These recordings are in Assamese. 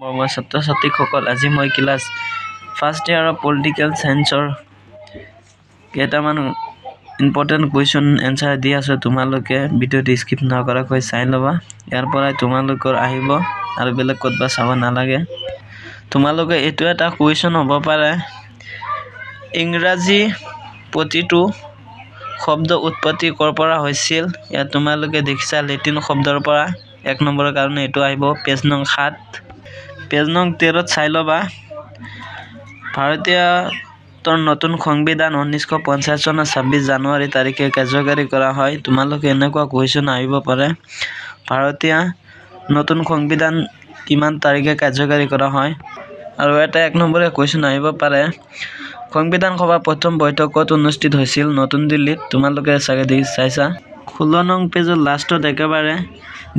মৰমৰ ছাত্ৰ-ছাত্ৰীসকল, আজি মই ক্লাছ ফাৰ্ষ্ট ইয়াৰৰ পলিটিকেল চায়েন্সৰ কেইটামান ইম্পৰ্টেণ্ট কুৱেশ্যন এনচাৰ দি আছোঁ। তোমালোকে ভিডিঅ'টো স্কিপ নকৰাকৈ চাই ল'বা। ইয়াৰ পৰাই তোমালোকৰ আহিব আৰু বেলেগ ক'তবা চাব নালাগে। তোমালোকে এইটো এটা কুৱেশ্যন হ'ব পাৰে, ইংৰাজী প্ৰতিটো শব্দ উৎপত্তি ক'ৰ পৰা হৈছিল? ইয়াত তোমালোকে দেখিছা লেটিন শব্দৰ পৰা। 1 নম্বৰৰ কাৰণে এইটো আহিব পেজ নং 7। পেজ নং 13 চাই ল'বা। ভাৰতীয়ৰ নতুন সংবিধান 1950 চনৰ 26 জানুৱাৰী তাৰিখে কাৰ্যকৰী কৰা হয়। তোমালোকে এনেকুৱা কুৱেশ্যন আহিব পাৰে, ভাৰতীয় নতুন সংবিধান কিমান তাৰিখে কাৰ্যকৰী কৰা হয়? আৰু এটা 1 নম্বৰীয়া কুৱেশ্যন আহিব পাৰে, সংবিধান সভাৰ প্ৰথম বৈঠক ক'ত অনুষ্ঠিত হৈছিল? নতুন দিল্লীত। তোমালোকে চাগে চাইছা। 16 নং পেজৰ লাষ্টত একেবাৰে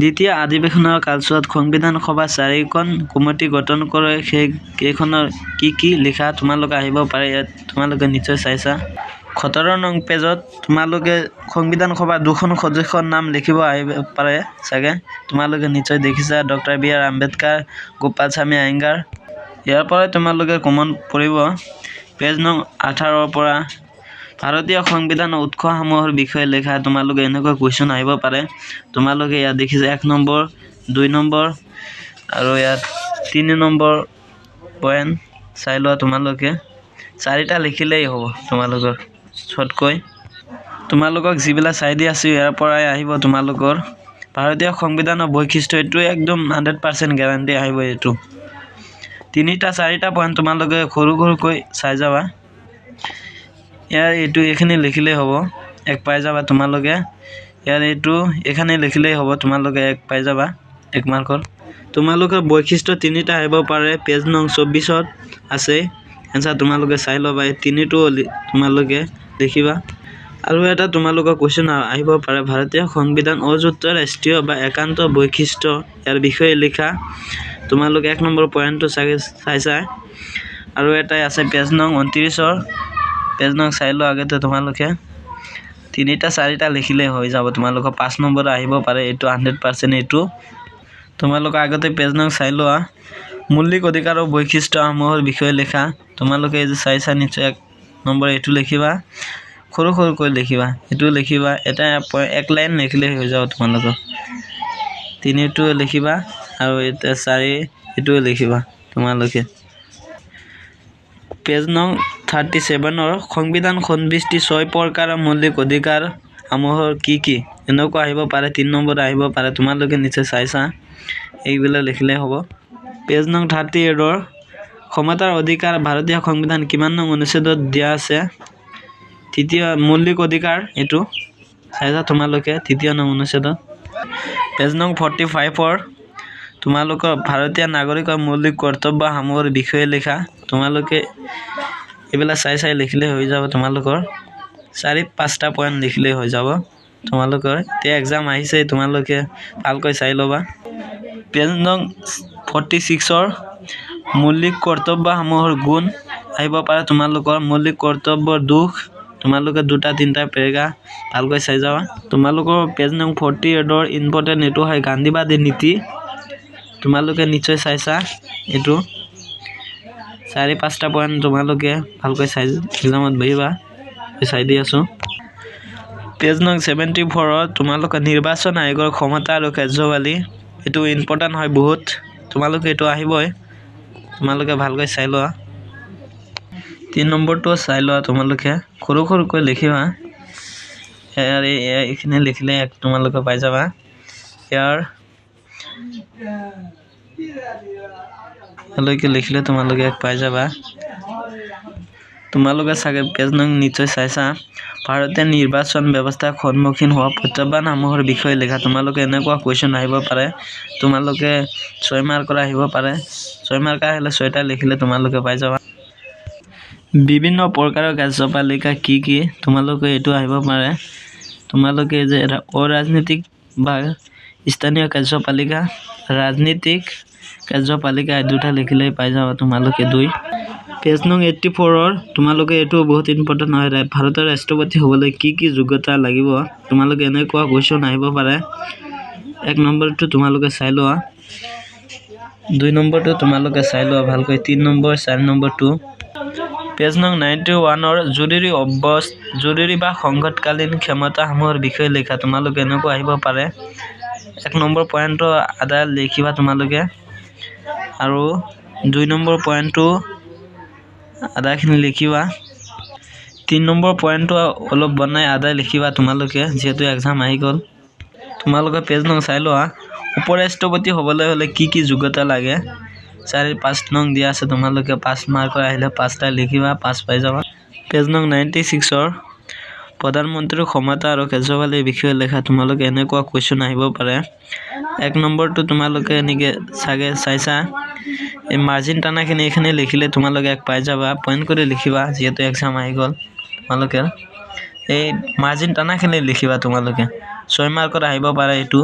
দ্বিতীয় অধিৱেশনৰ কালছোৱাত সংবিধান সভা 4খন কমিটি গঠন কৰে, সেই কেইখনৰ কি লিখা? তোমালোকে আহিব পাৰে, ইয়াত তোমালোকে নিশ্চয় চাইছা। 17 নং পেজত তোমালোকে সংবিধান সভাৰ 2খন সদস্যৰ নাম লিখিব আহিব পাৰে চাগে। তোমালোকে নিশ্চয় দেখিছা, ডক্টৰ বি.আৰ. আম্বেদকাৰ, গোপালস্বামী আয়েংগাৰ। ইয়াৰ পৰাই তোমালোকে কমন পৰিব পেজ নং 18ৰ পৰা ভাৰতীয় সংবিধানৰ উৎসসমূহৰ বিষয়ে লিখা। তোমালোকে এনেকুৱা কুৱেশ্যন আহিব পাৰে। তোমালোকে ইয়াত দেখিছা 1 নম্বৰ, 2 নম্বৰ আৰু ইয়াত 3 নম্বৰ পইণ্ট চাই লোৱা। তোমালোকে 4টা লিখিলেই হ'ব তোমালোকৰ চটকৈ। তোমালোকক যিবিলাক চাই দি আছোঁ ইয়াৰ পৰাই আহিব তোমালোকৰ ভাৰতীয় সংবিধানৰ বৈশিষ্ট্য। এইটো একদম 100% গেৰাণ্টি আহিব। এইটো 3টা-4টা পইণ্ট তোমালোকে সৰুকৈ চাই যাবা। ইয়াৰ এইখিনি লিখিলেই হ'ব, 1 পাই যাবা তোমালোকে। ইয়াৰ এইখিনি লিখিলেই হ'ব, তোমালোকে 1 পাই যাবা 1 মাৰ্কৰ। তোমালোকৰ বৈশিষ্ট্য 3টা আহিব পাৰে, পেজ নং 24ত আছে এনচাৰ। তোমালোকে চাই ল'বা, 3টো তোমালোকে লিখিবা। আৰু এটা তোমালোকৰ কুৱেশ্যন আহিব পাৰে, ভাৰতীয় সংবিধান অযুত ৰাষ্ট্ৰীয় বা একান্ত বৈশিষ্ট্য, ইয়াৰ বিষয়ে লিখা। তোমালোকে 1 নম্বৰ পইণ্টটো চাগে চাইছা। আৰু এটাই আছে পেজ নং 29ৰ, পেজ নং চাই লোৱা আগতে তোমালোকে 3টা-4টা লিখিলেই হৈ যাব। তোমালোকৰ 5 নম্বৰ আহিব পাৰে, এইটো 100% এইটো। তোমালোকে আগতে পেজ নং চাই লোৱা। মৌলিক অধিকাৰৰ বৈশিষ্ট্যসমূহৰ বিষয়ে লিখা। তোমালোকে এই যে চাইছা নিশ্চয় 1 নম্বৰ এইটো লিখিবা, সৰুকৈ লিখিবা, এইটো লিখিবা। এটা 1 লাইন লিখিলেই হৈ যাব তোমালোকৰ। 3টো লিখিবা আৰু এটা 4 এইটো লিখিবা তোমালোকে। পেজ নং 37ৰ সংবিধান সন্তুষ্টি 6 প্ৰকাৰৰ মৌলিক অধিকাৰ সমূহৰ কি? এনেকুৱা আহিব পাৰে, 3 নম্বৰ আহিব পাৰে। তোমালোকে নিশ্চয় চাইছা, এইবিলাক লিখিলেই হ'ব। পেজ নং 38ৰ ক্ষমতাৰ অধিকাৰ ভাৰতীয় সংবিধান কিমান নং অনুচ্ছেদত দিয়া আছে? 3য় মৌলিক অধিকাৰ, এইটো চাইছা তোমালোকে 3য় নং অনুচ্ছেদত। পেজ নং 45ৰ তোমালোকৰ ভাৰতীয় নাগৰিকৰ মৌলিক কৰ্তব্যসমূহৰ বিষয়ে লিখা। তোমালোকে এইবিলাক চাই লিখিলেই হৈ যাব তোমালোকৰ। 4-5টা পইণ্ট লিখিলেই হৈ যাব তোমালোকৰ। এতিয়া এক্সাম আহিছে, তোমালোকে ভালকৈ চাই ল'বা। পেজ নং 46ৰ মৌলিক কৰ্তব্যসমূহৰ গুণ আহিব পাৰে তোমালোকৰ। মৌলিক কৰ্তব্যৰ দোষ, তোমালোকে 2-3টা পেৰেগ্ৰাফ ভালকৈ চাই যাবা। তোমালোকৰ পেজ নং 48ৰ ইম্পৰ্টেণ্ট এইটো হয় গান্ধীবাদী নীতি। তোমালোকে নিশ্চয় চাইছা এইটো। 4-5টা পইণ্ট তোমালোকে ভালকৈ চাই এক্সামত বহিবা, চাই দি আছোঁ। পেজ নং 74ত তোমালোকে নিৰ্বাচন আয়োগৰ ক্ষমতা আৰু কাৰ্যৱালী, এইটো ইম্পৰ্টেণ্ট হয় বহুত। তোমালোকে এইটো আহিবই, তোমালোকে ভালকৈ চাই লোৱা। 3 নম্বৰটো চাই লোৱা, তোমালোকে সৰুকৈ লিখিবা। এইখিনি লিখিলে তোমালোকে পাই যাবা। ইয়ালৈকে লিখিলে তোমালোকে 1 পাই যাবা। তোমালোকে চাগে পেজ নং নিশ্চয় চাইছা, ভাৰতীয় নিৰ্বাচন ব্যৱস্থাৰ সন্মুখীন হোৱা প্ৰত্যাহ্বানসমূহৰ বিষয়ে লিখা। তোমালোকে এনেকুৱা কুৱেশ্যন আহিব পাৰে, তোমালোকে 6 মাৰ্কৰ আহিব পাৰে। 6 মাৰ্কৰ আহিলে 6টা লিখিলে তোমালোকে পাই যাবা। বিভিন্ন প্ৰকাৰৰ কাৰ্যপালিকা কি? তোমালোকে এইটো আহিব পাৰে। তোমালোকে যে অৰাজনৈতিক বা স্থানীয় কাৰ্যপালিকা, ৰাজনীতিক কাৰ্যপালিকা, এই 2টা লিখিলেই পাই যাবা তোমালোকে 2। পেজ নং 84ৰ তোমালোকে এইটো বহুত ইম্পৰ্টেণ্ট হয়, ভাৰতৰ ৰাষ্ট্ৰপতি হ'বলৈ কি যোগ্যতা লাগিব? তোমালোকে এনেকুৱা কুৱেশ্যন আহিব পাৰে। 1 নম্বৰটো তোমালোকে চাই লোৱা। 2 নম্বৰটো তোমালোকে চাই লোৱা ভালকৈ 3 নম্বৰ 4 নম্বৰটো পেজ নং 91 জৰুৰী বা সংকটকালীন ক্ষমতাসমূহৰ বিষয়ে লিখা তোমালোকে এনেকুৱা আহিব পাৰে 1 নম্বৰ পইণ্টটো আদা লিখিবা তোমালোকে আৰু 2 নম্বৰ পইণ্টটো আদাখিনি লিখিবা 3 নম্বৰ পইণ্টটো অলপ বনাই আদা লিখিবা তোমালোকে যেহেতু এক্সাম আহি গ'ল তোমালোকে পেজ নং চাই লোৱা উপৰাষ্ট্ৰপতি হ'বলৈ হলে কি যোগ্যতা লাগে 4-5 নং দিয়া আছে তোমালোকে 5 মাৰ্কৰ আহিলে 5টা লিখিবা 5 পাই যাবা পেজ নং 96 ৰ প্ৰধানমন্ত্ৰীৰ ক্ষমতা আৰু কাৰ্যবালীৰ বিষয়ে লেখা তোমালোকে এনেকুৱা কোৱেশ্চন আহিব পাৰে 1 নম্বৰটো তোমালোকে এনেকে চাগে চাইছা এই মাৰ্জিন টানাখিনি এখানে লিখিলে তোমালোকে 1 পাই যাবা পইণ্ট কৰি লিখিবা যেহেতু এক্সাম আহি গ'ল তোমালোকে এই মাৰ্জিন টানাখিনি লিখিবা তোমালোকে 6 মাৰ্কৰ আহিব পাৰে এটো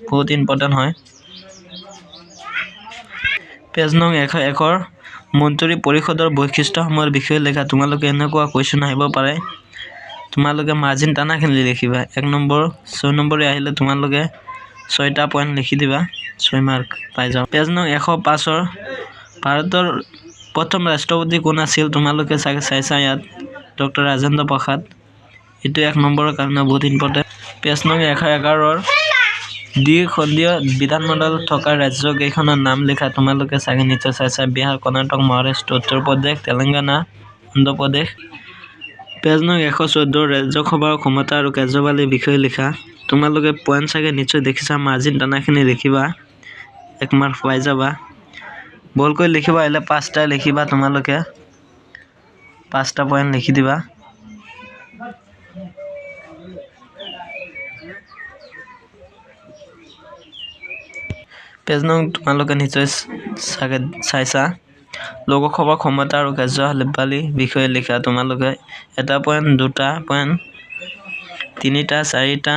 বহুত ইম্পৰ্টেন্ট হয় পেজ নং 101 ৰ মন্ত্ৰী পৰিষদৰ বৈশিষ্ট্যসমূহৰ বিষয়ে লেখা তোমালোকে এনেকুৱা কোৱেশ্চন আহিব পাৰে তোমালোকে মাৰ্জিন টানাখিনি লিখিবা 1 নম্বৰ 6 নম্বৰ আহিলে তোমালোকে 6টা পইণ্ট লিখি দিবা 6 মাৰ্ক পাই যাও পেজ নং 105 ৰ ভাৰতৰ প্ৰথম ৰাষ্ট্ৰপতি কোন আছিল তোমালোকে চাগে চাইছা ইয়াত ডক্টৰ ৰাজেন্দ্ৰ প্ৰসাদ এটো 1 নম্বৰৰ কাৰণে বহুত ইম্পৰ্টেন্ট পেজ নং 111 ৰ দ্বিখণ্ডীয় বিধানমণ্ডল থকা ৰাজ্য কেইখনৰ নাম লিখা তোমালোকে চাগে নিশ্চয় চাইছা বিহাৰ কৰ্ণাটক মহাৰাষ্ট্ৰ উত্তৰ প্ৰদেশ তেলেংগানা অন্ধ্ৰ প্ৰদেশ পেজ নং 114 ৰাজ্যসভাৰ ক্ষমতা আৰু কাৰ্যবালীৰ বিষয়ে লিখা তোমালোকে পইণ্ট চাগে নিশ্চয় দেখিছা মাৰ্জিন টানাখিনি লিখিবা 1 মাৰ্ক পাই যাবা বলকৈ লিখিবা এলে 5টা লিখিবা তোমালোকে 5টা পইণ্ট লিখি দিবা পেজ নং তোমালোকে নিশ্চয় চাগে চাইছা লোকসভাৰ ক্ষমতা আৰু কাৰ্যবালীৰ বিষয়ে লিখা তোমালোকে এটা পইণ্ট দুটা পইণ্ট 3টা 4টা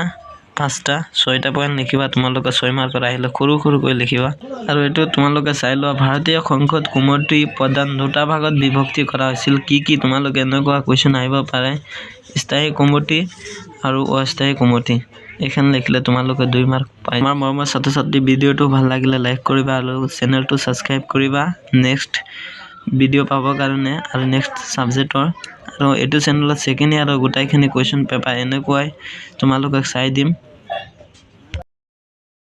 5টা 6টা পইণ্ট লিখিবা তোমালোকে 6 মাৰ্কৰ আহিলে সৰু লিখিবা আৰু এটো তোমালোকে চাই লোৱা ভাৰতীয় সংসদ কমিটি প্ৰধান দুটা ভাগত বিভক্তি কৰা হৈছিল কি তোমালোকে এনেকুৱা কোৱেশ্চন আহিব পাৰে স্থায়ী কমিটি আৰু অস্থায়ী কমিটি এখান লিখিলে তোমালোকে 2 মাৰ্ক পাই আমাৰ মৰমৰ ছাত্ৰ-ছাত্ৰী ভিডিওটো ভাল লাগিলে লাইক কৰিবা আৰু চেনেলটো সাবস্ক্ৰাইব কৰিবা নেক্সট ভিডিও পাবৰ কাৰণে আৰু নেক্সট সাবজেক্টৰ আৰু এটো চেনেলত সেকেন্ড ইয়াৰৰ গোটাইখিনি কোৱেশ্চন পেপাৰ এনেকুৱাই তোমালোকক চাই দিম